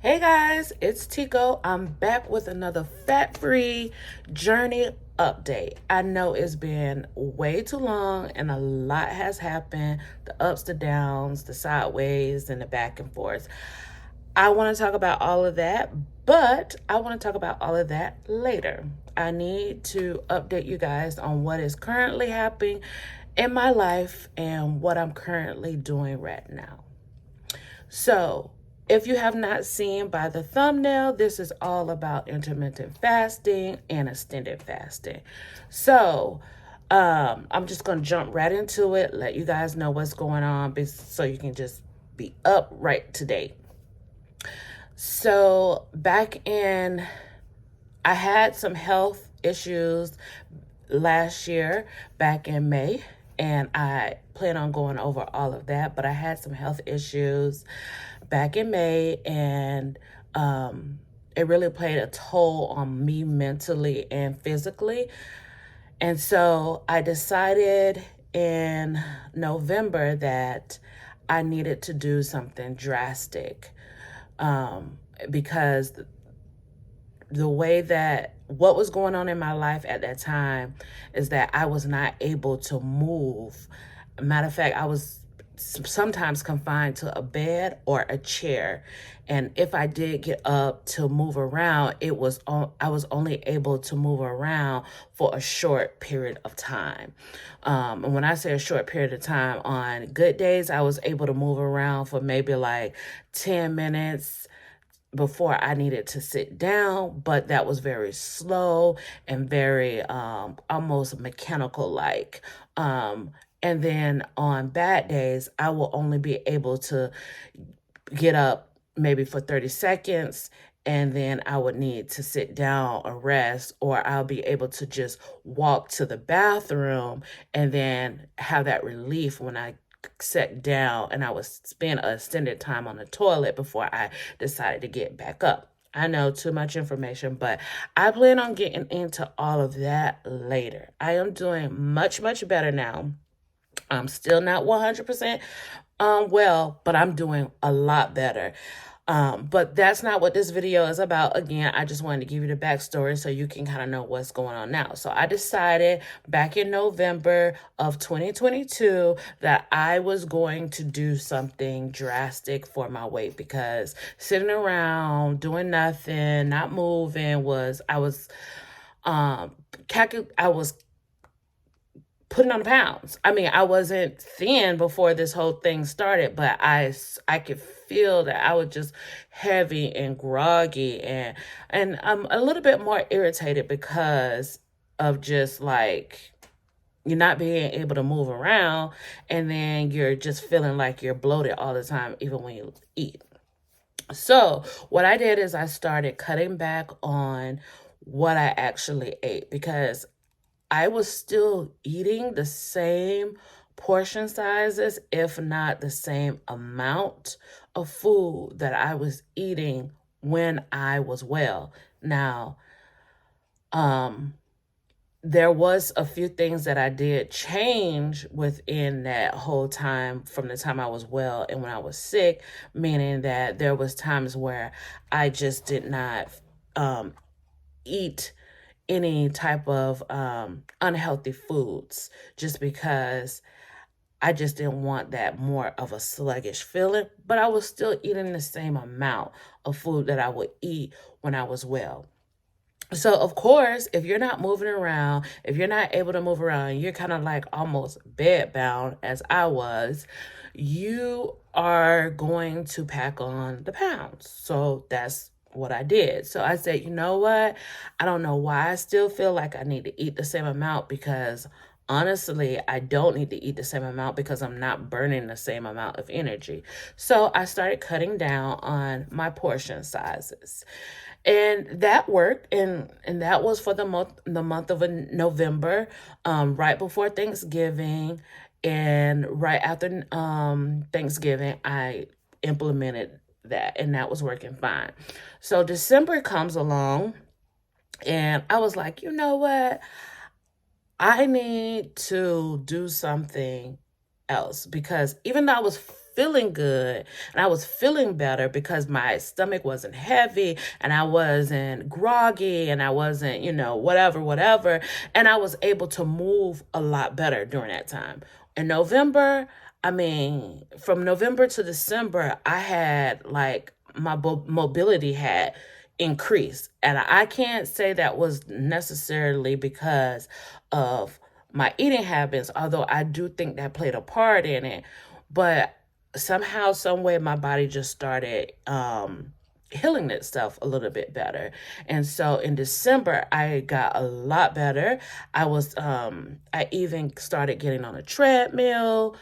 Hey guys, it's Tico. I'm back with another fat-free journey update. I know it's been way too long and a lot has happened, the ups, the downs, the sideways, and the back and forth. I want to talk about all of that, but I want to talk about all of that later. I need to update you guys on what is currently happening in my life and what I'm currently doing right now. So, if you have not seen by the thumbnail, this is all about intermittent fasting and extended fasting. So, I'm just going to jump right into it, let you guys know what's going on so you can just be up right to date. So, I had some health issues last year, back in May, and I plan on going over all of that, but I had some health issues back in May, and it really played a toll on me mentally and physically. And so I decided in November that I needed to do something drastic, because the way that what was going on in my life at that time is that I was not able to move. Matter of fact, I was sometimes confined to a bed or a chair. And if I did get up to move around, I was only able to move around for a short period of time. And when I say a short period of time, on good days, I was able to move around for maybe like 10 minutes before I needed to sit down, but that was very slow and very almost mechanical like. And then on bad days, I will only be able to get up maybe for 30 seconds, and then I would need to sit down or rest, or I'll be able to just walk to the bathroom and then have that relief when I sat down, and I would spend an extended time on the toilet before I decided to get back up. I know, too much information, but I plan on getting into all of that later. I am doing much, much better now. I'm still not 100% well, but I'm doing a lot better. But that's not what this video is about. Again, I just wanted to give you the backstory so you can kind of know what's going on now. So I decided back in November of 2022 that I was going to do something drastic for my weight, because sitting around doing nothing, not moving I was putting on pounds. I mean, I wasn't thin before this whole thing started, but I could feel that I was just heavy and groggy, and I'm a little bit more irritated because of just like you're not being able to move around, and then you're just feeling like you're bloated all the time, even when you eat. So what I did is I started cutting back on what I actually ate, because I was still eating the same portion sizes, if not the same amount of food that I was eating when I was well. Now, there was a few things that I did change within that whole time, from the time I was well and when I was sick, meaning that there was times where I just did not eat any type of unhealthy foods, just because I just didn't want that more of a sluggish feeling, but I was still eating the same amount of food that I would eat when I was well. So, of course, if you're not moving around, if you're not able to move around, you're kind of like almost bedbound, as I was, you are going to pack on the pounds. So that's what I did. So I said, you know what? I don't know why I still feel like I need to eat the same amount, because honestly, I don't need to eat the same amount because I'm not burning the same amount of energy. So I started cutting down on my portion sizes. And that worked, and that was for the month of November, right before Thanksgiving, and right after Thanksgiving, I implemented that, and that was working fine. So December comes along, and I was like, you know what? I need to do something else, because even though I was feeling good and I was feeling better because my stomach wasn't heavy and I wasn't groggy and I wasn't, whatever. And I was able to move a lot better during that time. In November, from November to December, I had like my mobility had increased. And I can't say that was necessarily because of my eating habits, although I do think that played a part in it. But somehow, some way, my body just started healing itself a little bit better. And so in December, I got a lot better. I even started getting on a treadmill.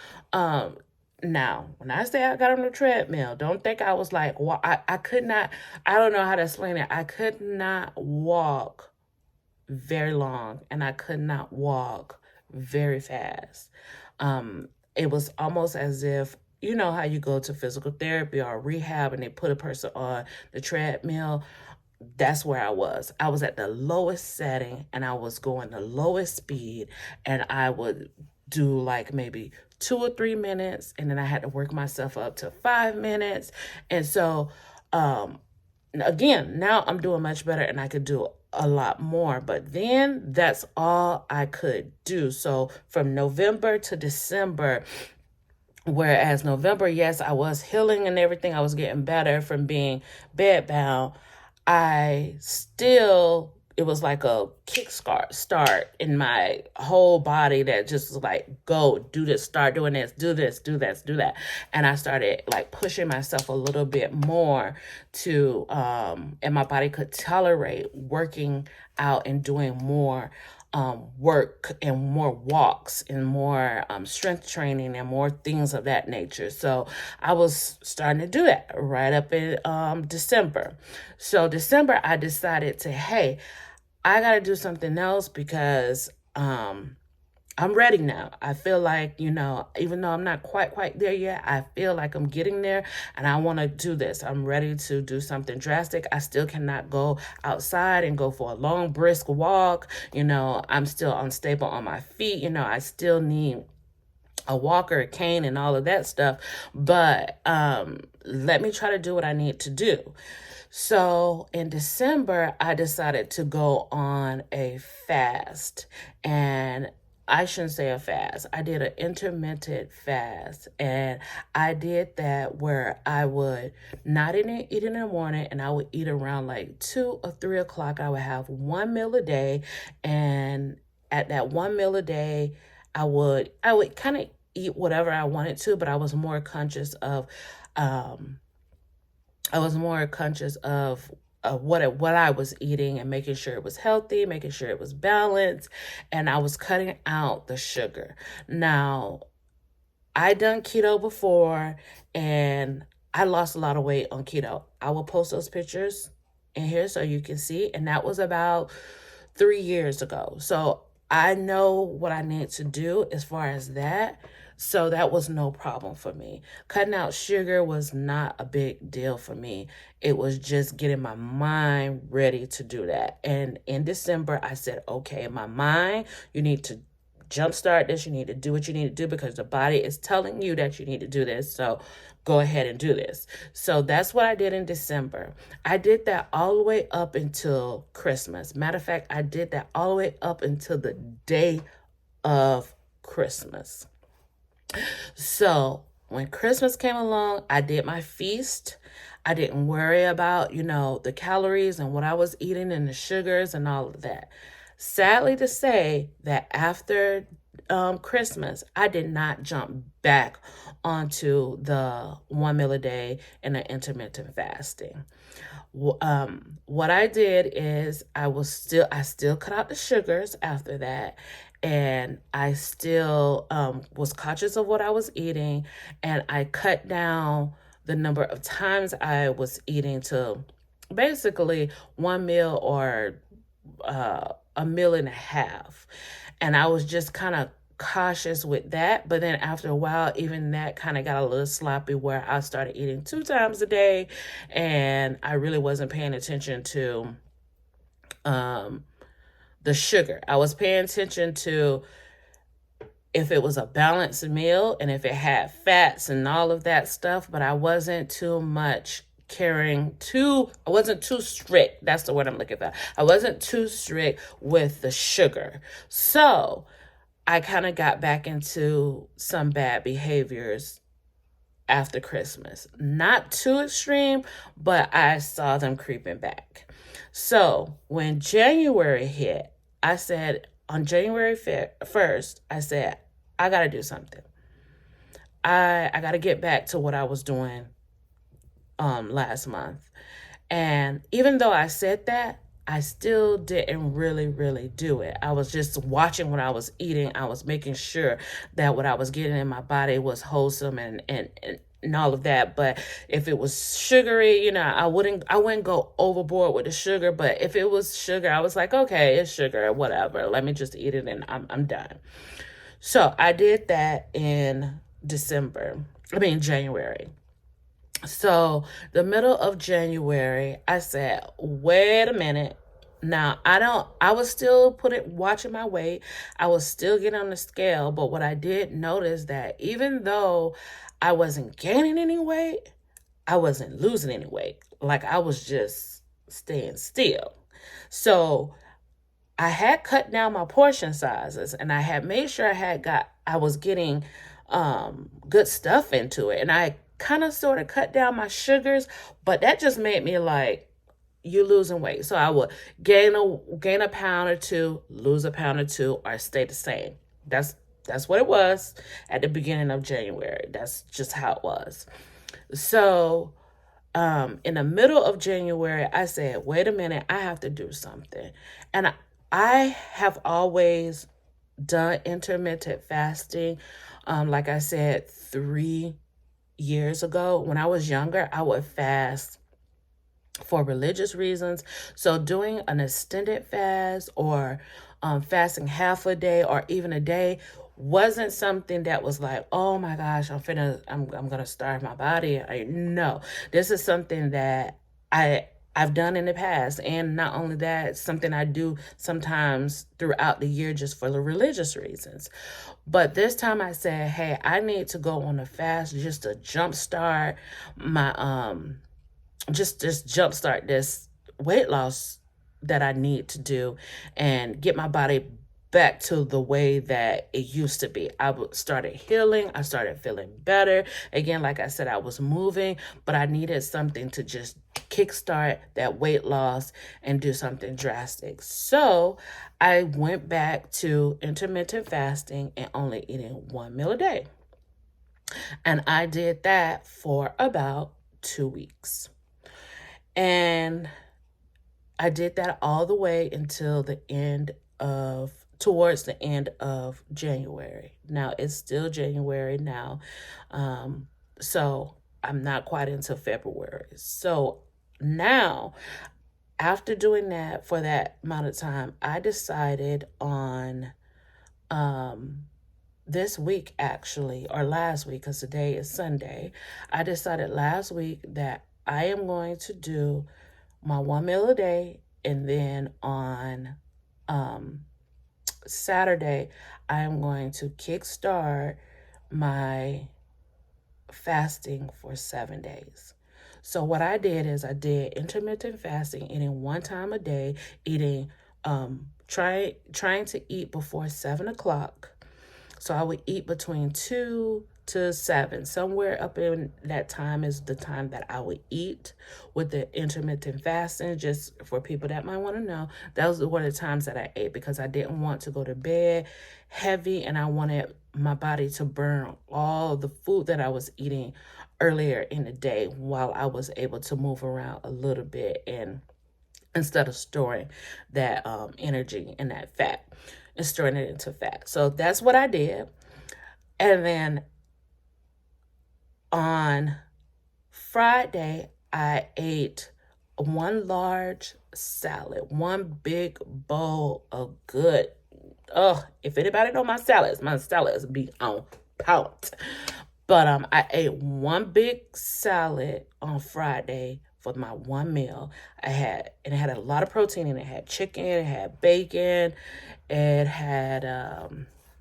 Now, when I say I got on the treadmill, don't think I was like, well, I could not, I don't know how to explain it. I could not walk very long and I could not walk very fast. It was almost as if, you know how you go to physical therapy or rehab and they put a person on the treadmill. That's where I was. I was at the lowest setting and I was going the lowest speed, and I would do like maybe 2 or 3 minutes, and then I had to work myself up to 5 minutes. And so, again, now I'm doing much better and I could do a lot more, but then that's all I could do. So from November to December, whereas November, yes, I was healing and everything, I was getting better from being bedbound, it was like a kick start in my whole body that just was like, go, do this, start doing this, do this, do this, do that. And I started like pushing myself a little bit more and my body could tolerate working out and doing more work and more walks and more strength training and more things of that nature. So I was starting to do that right up in December. So December, I decided to, hey, I got to do something else because I'm ready now. I feel like, even though I'm not quite there yet, I feel like I'm getting there and I want to do this. I'm ready to do something drastic. I still cannot go outside and go for a long, brisk walk. I'm still unstable on my feet. I still need a walker, a cane, and all of that stuff. But let me try to do what I need to do. So in December, I decided to go on a fast, and I shouldn't say a fast. I did an intermittent fast, and I did that where I would not eat in the morning, and I would eat around like 2 or 3 o'clock. I would have one meal a day, and at that one meal a day, I would kind of eat whatever I wanted to, but I was more conscious of what I was eating and making sure it was healthy, making sure it was balanced, and I was cutting out the sugar. Now, I done keto before and I lost a lot of weight on keto. I will post those pictures in here so you can see, and that was about 3 years ago. So I know what I need to do as far as that. So that was no problem for me. Cutting out sugar was not a big deal for me. It was just getting my mind ready to do that. And in December, I said, okay, my mind, you need to jumpstart this. You need to do what you need to do because the body is telling you that you need to do this. So go ahead and do this. So that's what I did in December. I did that all the way up until Christmas. Matter of fact, I did that all the way up until the day of Christmas. So when Christmas came along, I did my feast. I didn't worry about, the calories and what I was eating and the sugars and all of that. Sadly to say that after Christmas, I did not jump back onto the 1 meal a day and the intermittent fasting. What I did is I still cut out the sugars after that. And I still was conscious of what I was eating, and I cut down the number of times I was eating to basically 1 meal or a meal and a half. And I was just kind of cautious with that. But then after a while, even that kind of got a little sloppy where I started eating 2 times a day, and I really wasn't paying attention to the sugar. I was paying attention to if it was a balanced meal and if it had fats and all of that stuff, but I wasn't too much I wasn't too strict. That's the word I'm looking for. I wasn't too strict with the sugar. So I kind of got back into some bad behaviors after Christmas. Not too extreme, but I saw them creeping back. So when January hit, I said on January 1st, I said, I got to do something. I got to get back to what I was doing last month. And even though I said that, I still didn't really do it. I was just watching what I was eating. I was making sure that what I was getting in my body was wholesome and all of that. But if it was sugary, I wouldn't go overboard with the sugar. But if it was sugar, I was like, okay, it's sugar, whatever. Let me just eat it and I'm done. So I did that in January. So the middle of January, I said, wait a minute. Now, I was still watching my weight. I was still getting on the scale. But what I did notice that even though I wasn't gaining any weight, I wasn't losing any weight. Like I was just staying still. So I had cut down my portion sizes and I had made sure I was getting good stuff into it. And I kind of sort of cut down my sugars, but that just made me like, you're losing weight. So I would gain a pound or two, lose a pound or two, or stay the same. That's what it was at the beginning of January. That's just how it was. So in the middle of January, I said, wait a minute, I have to do something. And I have always done intermittent fasting. Like I said, 3 years ago, when I was younger, I would fast for religious reasons. So doing an extended fast or fasting half a day or even a day wasn't something that was like, oh my gosh, I'm gonna starve my body. No, this is something that I've done in the past. And not only that, it's something I do sometimes throughout the year just for the religious reasons. But this time I said, hey, I need to go on a fast just to jumpstart my just jumpstart this weight loss that I need to do and get my body back to the way that it used to be. I started healing. I started feeling better. Again, like I said, I was moving, but I needed something to just kickstart that weight loss and do something drastic. So I went back to intermittent fasting and only eating 1 meal a day. And I did that for about 2 weeks. And I did that all the way until towards the end of January. Now it's still January now. So I'm not quite into February. So now, after doing that for that amount of time, I decided on this week actually, or last week, because today is Sunday. I decided last week that I am going to do my 1 meal a day, and then on Saturday, I am going to kickstart my fasting for 7 days. So what I did is I did intermittent fasting, eating 1 time a day, trying to eat before 7 o'clock. So I would eat between 2 to 7. Somewhere up in that time is the time that I would eat with the intermittent fasting. Just for people that might want to know, those were the times that I ate because I didn't want to go to bed heavy and I wanted my body to burn all the food that I was eating earlier in the day while I was able to move around a little bit and instead of storing that energy and that fat and storing it into fat. So that's what I did. And then on Friday, I ate 1 large salad, 1 big bowl of good. If anybody know my salads be on point. But I ate 1 big salad on Friday for my 1 meal. It had a lot of protein in it. It had chicken, it had bacon, it had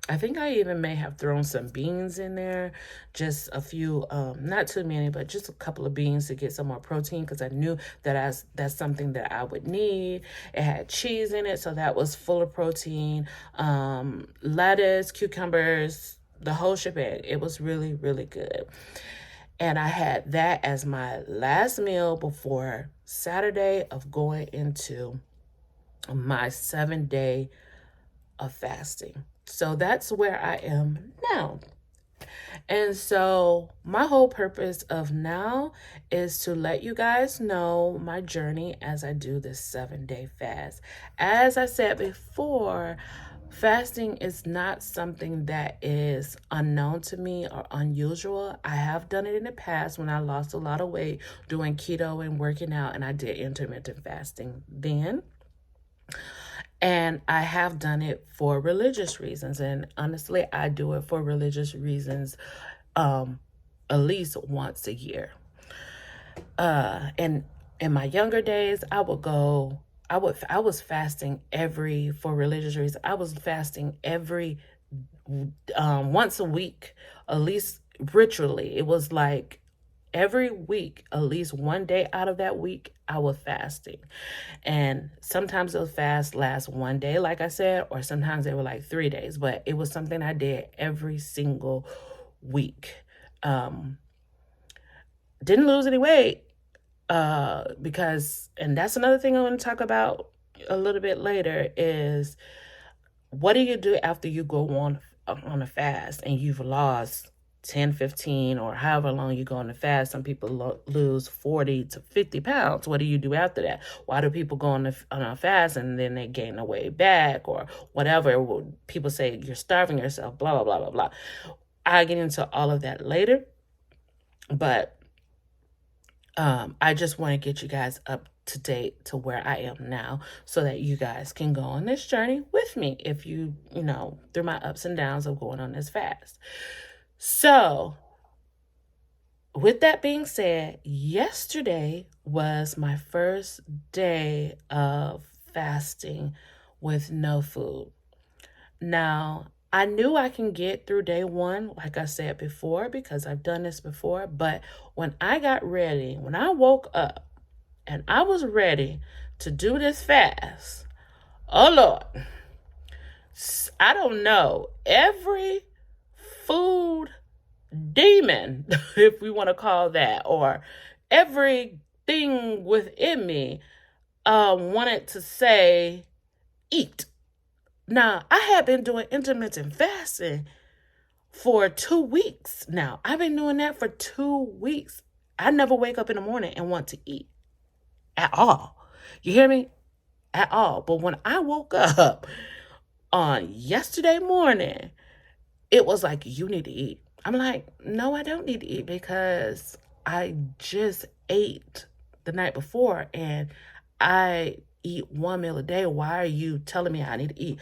I think I even may have thrown some beans in there, just a few, not too many, but just a couple of beans to get some more protein because I knew that that's something that I would need. It had cheese in it, so that was full of protein, lettuce, cucumbers, the whole shebang. It was really, really good. And I had that as my last meal before Saturday of going into my 7 day of fasting. So that's where I am now. And so my whole purpose of now is to let you guys know my journey as I do this 7 day fast. As I said before, fasting is not something that is unknown to me or unusual. I have done it in the past when I lost a lot of weight doing keto and working out, and I did intermittent fasting then. And I have done it for religious reasons. And honestly, I do it for religious reasons at least once a year. And in my younger days, I was fasting for religious reasons. I was fasting every, once a week, at least ritually. It was like every week, at least one day out of that week, I was fasting. And sometimes those fasts last one day, like I said, or sometimes they were like 3 days, but it was something I did every single week. Didn't lose any weight because, and that's another thing I want to talk about a little bit later, is what do you do after you go on a fast and you've lost 10, 15, or however long you go on the fast? Some people lose 40 to 50 pounds. What do you do after that? Why do people go on a fast and then they gain the weight back or whatever? People say you're starving yourself, blah, blah, blah, blah, blah. I'll get into all of that later. But I just want to get you guys up to date to where I am now so that you guys can go on this journey with me if you know, through my ups and downs of going on this fast. So, with that being said, yesterday was my first day of fasting with no food. Now, I knew I can get through day one, like I said before, because I've done this before. But when I woke up and I was ready to do this fast, oh Lord, I don't know, every food demon, if we want to call that, or everything within me wanted to say, eat. Now, I have been doing intermittent fasting for 2 weeks now. I've been doing that for 2 weeks. I never wake up in the morning and want to eat at all. You hear me? At all. But when I woke up on yesterday morning, it was like, you need to eat. I'm like, no, I don't need to eat because I just ate the night before and I eat one meal a day. Why are you telling me I need to eat?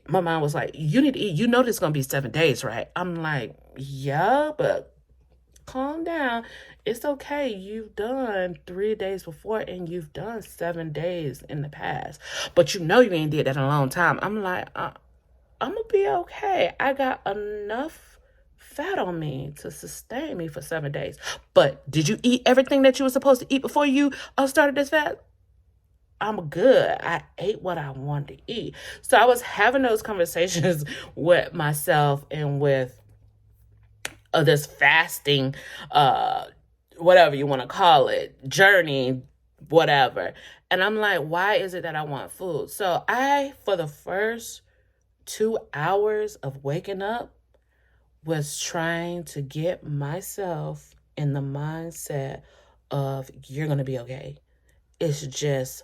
My mom was like, you need to eat. You know this is going to be 7 days, right? I'm like, yeah, but calm down. It's okay. You've done 3 days before and you've done 7 days in the past. But you know you ain't did that in a long time. I'm like, I'm going to be okay. I got enough fat on me to sustain me for 7 days. But did you eat everything that you were supposed to eat before you started this fast? I'm good. I ate what I wanted to eat. So I was having those conversations with myself and with this fasting, whatever you want to call it, journey, whatever. And I'm like, why is it that I want food? So for the first 2 hours of waking up, was trying to get myself in the mindset of, you're going to be okay. It's just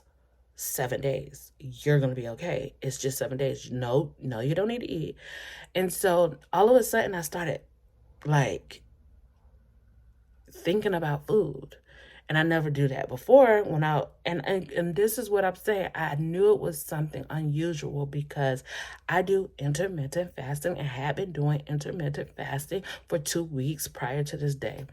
7 days. You're going to be okay. It's just 7 days. No, you don't need to eat. And so all of a sudden I started like thinking about food. And I never do that before and this is what I'm saying. I knew it was something unusual because I do intermittent fasting and had been doing intermittent fasting for 2 weeks prior to this day.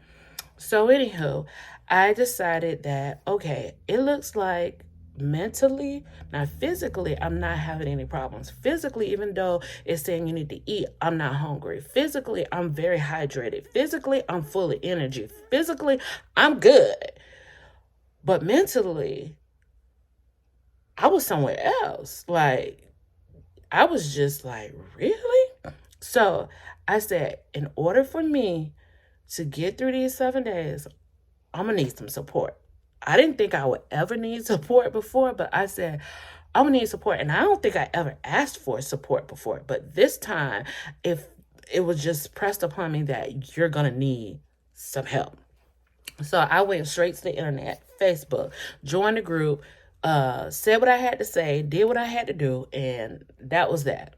So anywho, I decided that, okay, it looks like mentally, now physically, I'm not having any problems. Physically, even though it's saying you need to eat, I'm not hungry. Physically, I'm very hydrated. Physically, I'm full of energy. Physically, I'm good. But mentally, I was somewhere else. Like, I was just like, really? So I said, in order for me to get through these 7 days, I'm going to need some support. I didn't think I would ever need support before, but I said, I'm going to need support. And I don't think I ever asked for support before. But this time, if it was just pressed upon me that you're going to need some help. So I went straight to the internet, Facebook, joined the group, said what I had to say, did what I had to do, and that was that.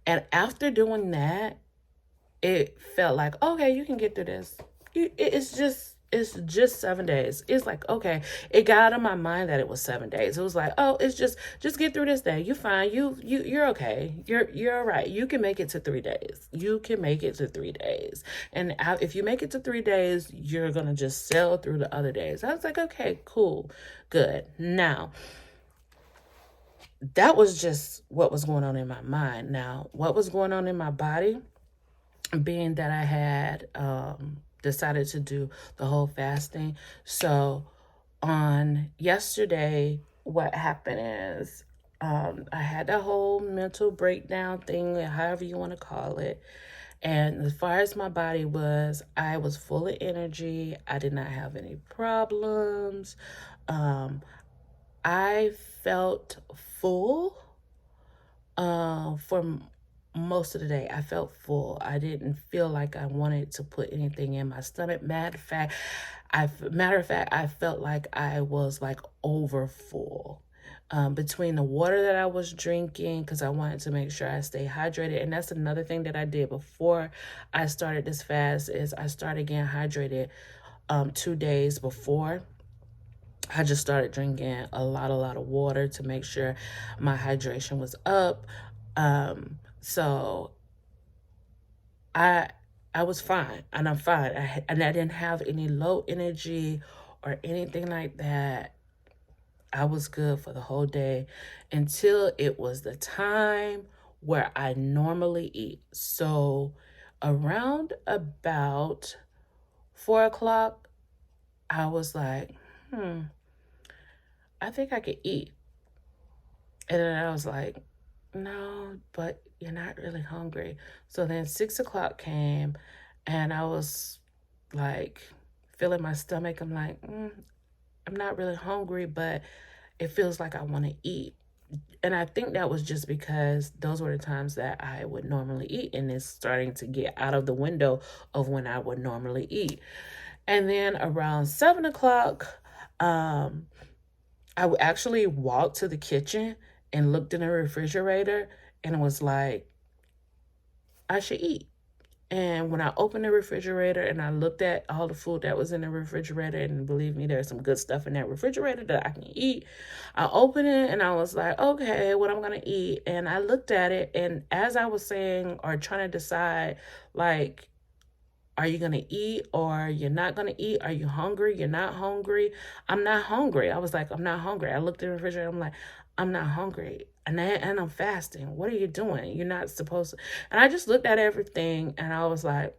And after doing that, it felt like, okay, you can get through this. It's just 7 days. It's like, okay, it got out of my mind that it was 7 days. It was like, oh, it's just get through this day. You're fine. You're okay. You're all right. You can make it to 3 days. You can make it to 3 days. And if you make it to 3 days, you're gonna just sail through the other days. I was like, okay, cool, good. Now, that was just what was going on in my mind. Now, what was going on in my body, being that I had decided to do the whole fasting. So on yesterday, what happened is I had that whole mental breakdown thing, however you want to call it. And as far as my body was, I was full of energy. I did not have any problems. I felt full for most of the day. I felt full. I didn't feel like I wanted to put anything in my stomach. Matter of fact, I felt like I was like over full. Between the water that I was drinking, because I wanted to make sure I stay hydrated. And that's another thing that I did before I started this fast, is I started getting hydrated 2 days before. I just started drinking a lot of water to make sure my hydration was up. So I was fine, and I'm fine. And I didn't have any low energy or anything like that. I was good for the whole day until it was the time where I normally eat. So around about 4 o'clock, I was like, I think I could eat. And then I was like, no, but you're not really hungry. So then 6 o'clock came, and I was like feeling my stomach. I'm like, I'm not really hungry, but it feels like I want to eat. And I think that was just because those were the times that I would normally eat, and it's starting to get out of the window of when I would normally eat. And then around 7 o'clock, I would actually walk to the kitchen and looked in the refrigerator and was like, I should eat. And when I opened the refrigerator and I looked at all the food that was in the refrigerator, and believe me, there's some good stuff in that refrigerator that I can eat. I opened it and I was like, okay, what I'm going to eat. And I looked at it, and as I was saying, or trying to decide, like, are you going to eat or you're not going to eat? Are you hungry? You're not hungry? I'm not hungry. I was like, I'm not hungry. I looked in the refrigerator. I'm like, I'm not hungry. And I'm fasting. What are you doing? You're not supposed to. And I just looked at everything and I was like,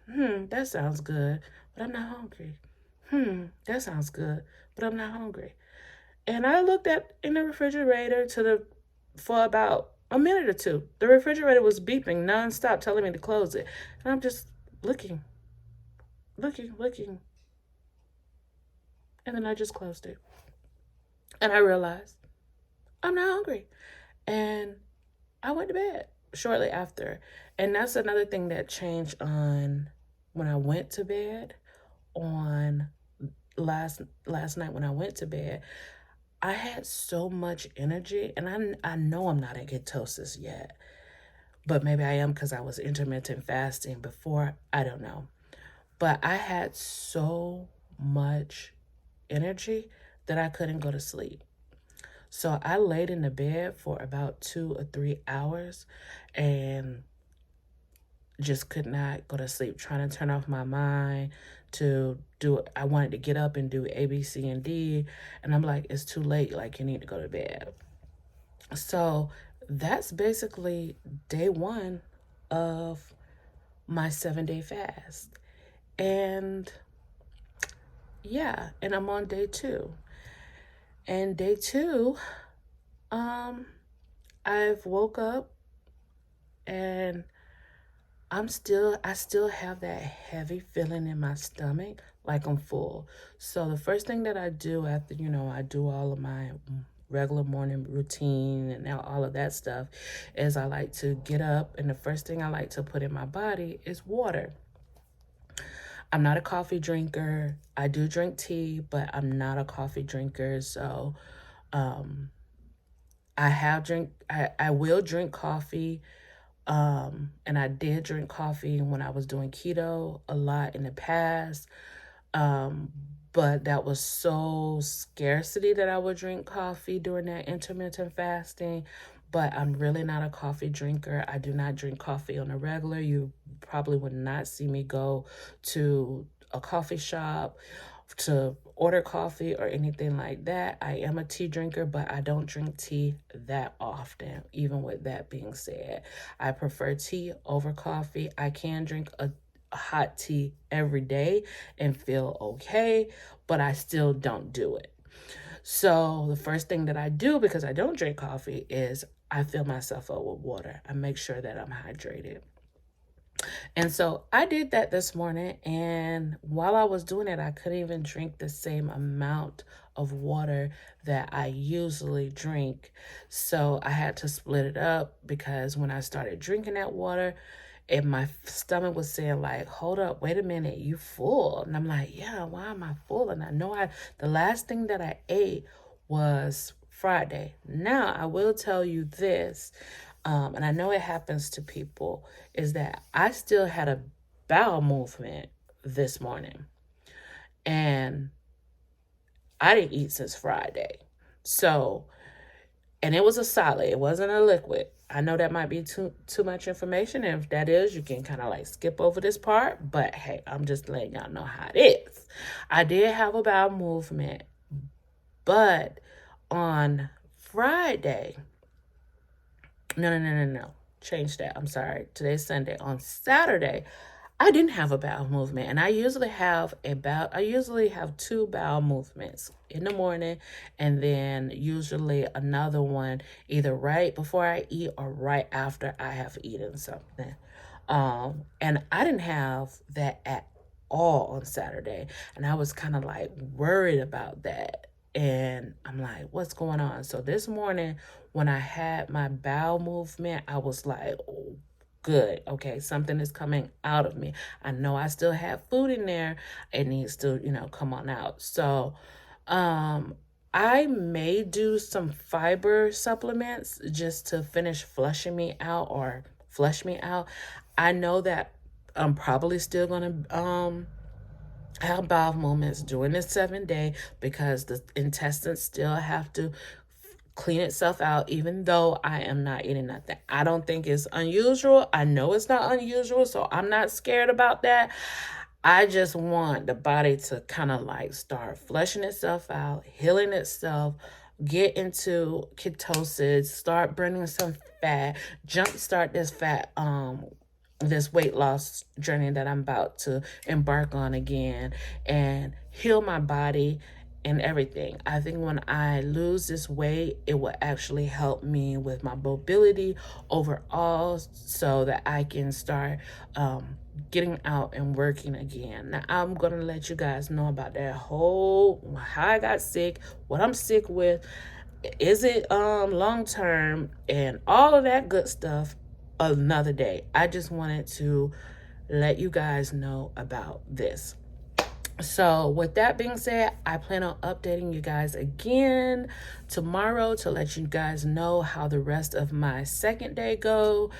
that sounds good, but I'm not hungry. That sounds good, but I'm not hungry. And I looked at in the refrigerator for about a minute or two. The refrigerator was beeping nonstop, telling me to close it. And I'm just looking. And then I just closed it. And I realized I'm not hungry. And I went to bed shortly after. And that's another thing that changed on when I went to bed on last night. When I went to bed, I had so much energy, and I know I'm not in ketosis yet, but maybe I am because I was intermittent fasting before. I don't know. But I had so much energy that I couldn't go to sleep. So I laid in the bed for about 2 or 3 hours and just could not go to sleep, trying to turn off my mind, to do it. I wanted to get up and do A, B, C, and D. And I'm like, it's too late. Like, you need to go to bed. So that's basically day one of my 7-day fast. And yeah, and I'm on day two. And day two, I've woke up and I still have that heavy feeling in my stomach, like I'm full. So the first thing that I do after, I do all of my regular morning routine and all of that stuff is I like to get up, and the first thing I like to put in my body is water. I'm not a coffee drinker. I do drink tea, but I'm not a coffee drinker. So I will drink coffee. And I did drink coffee when I was doing keto a lot in the past. But that was so scarcity that I would drink coffee during that intermittent fasting. But I'm really not a coffee drinker. I do not drink coffee on a regular. You probably would not see me go to a coffee shop to order coffee or anything like that. I am a tea drinker, but I don't drink tea that often. Even with that being said, I prefer tea over coffee. I can drink a hot tea every day and feel okay, but I still don't do it. So the first thing that I do, because I don't drink coffee, is I fill myself up with water. I make sure that I'm hydrated. And so I did that this morning, and while I was doing it, I couldn't even drink the same amount of water that I usually drink. So I had to split it up, because when I started drinking that water, and my stomach was saying like, hold up, wait a minute, you full? And I'm like, yeah, why am I full? And I know the last thing that I ate was Friday. Now, I will tell you this, and I know it happens to people, is that I still had a bowel movement this morning. And I didn't eat since Friday. So, and it was a solid. It wasn't a liquid. I know that might be too much information. And if that is, you can kind of like skip over this part. But hey, I'm just letting y'all know how it is. I did have a bowel movement. But on Friday, no. Change that. I'm sorry. Today's Sunday. On Saturday, I didn't have a bowel movement. And I usually have two bowel movements in the morning, and then usually another one either right before I eat or right after I have eaten something. And I didn't have that at all on Saturday. And I was kind of like worried about that. And I'm like, what's going on? So this morning, when I had my bowel movement, I was like, oh, good. Okay, something is coming out of me. I know I still have food in there. It needs to, come on out. So I may do some fiber supplements just to finish flushing me out or flush me out. I know that I'm probably still going to have bowel movements during this 7-day, because the intestines still have to clean itself out, even though I am not eating nothing. I don't think it's unusual. I know it's not unusual, so I'm not scared about that. I just want the body to kind of like start flushing itself out, healing itself, get into ketosis, start burning some fat, jumpstart this weight loss journey that I'm about to embark on again, and heal my body and everything. I think when I lose this weight, it will actually help me with my mobility overall, so that I can start getting out and working again. Now, I'm going to let you guys know about that how I got sick, what I'm sick with, is it long term, and all of that good stuff another day. I just wanted to let you guys know about this. So with that being said, I plan on updating you guys again tomorrow to let you guys know how the rest of my second day go.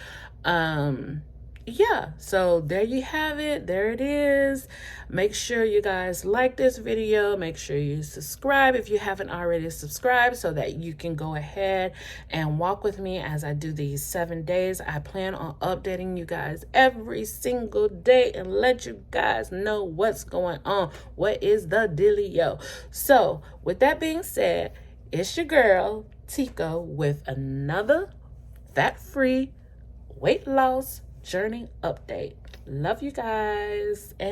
yeah, so there you have it. There it is. Make sure you guys like this video. Make sure you subscribe if you haven't already subscribed, so that you can go ahead and walk with me as I do these 7 days. I plan on updating you guys every single day and let you guys know what's going on. What is the dealio? So with that being said, it's your girl Tico with another fat-free weight loss journey update. Love you guys. And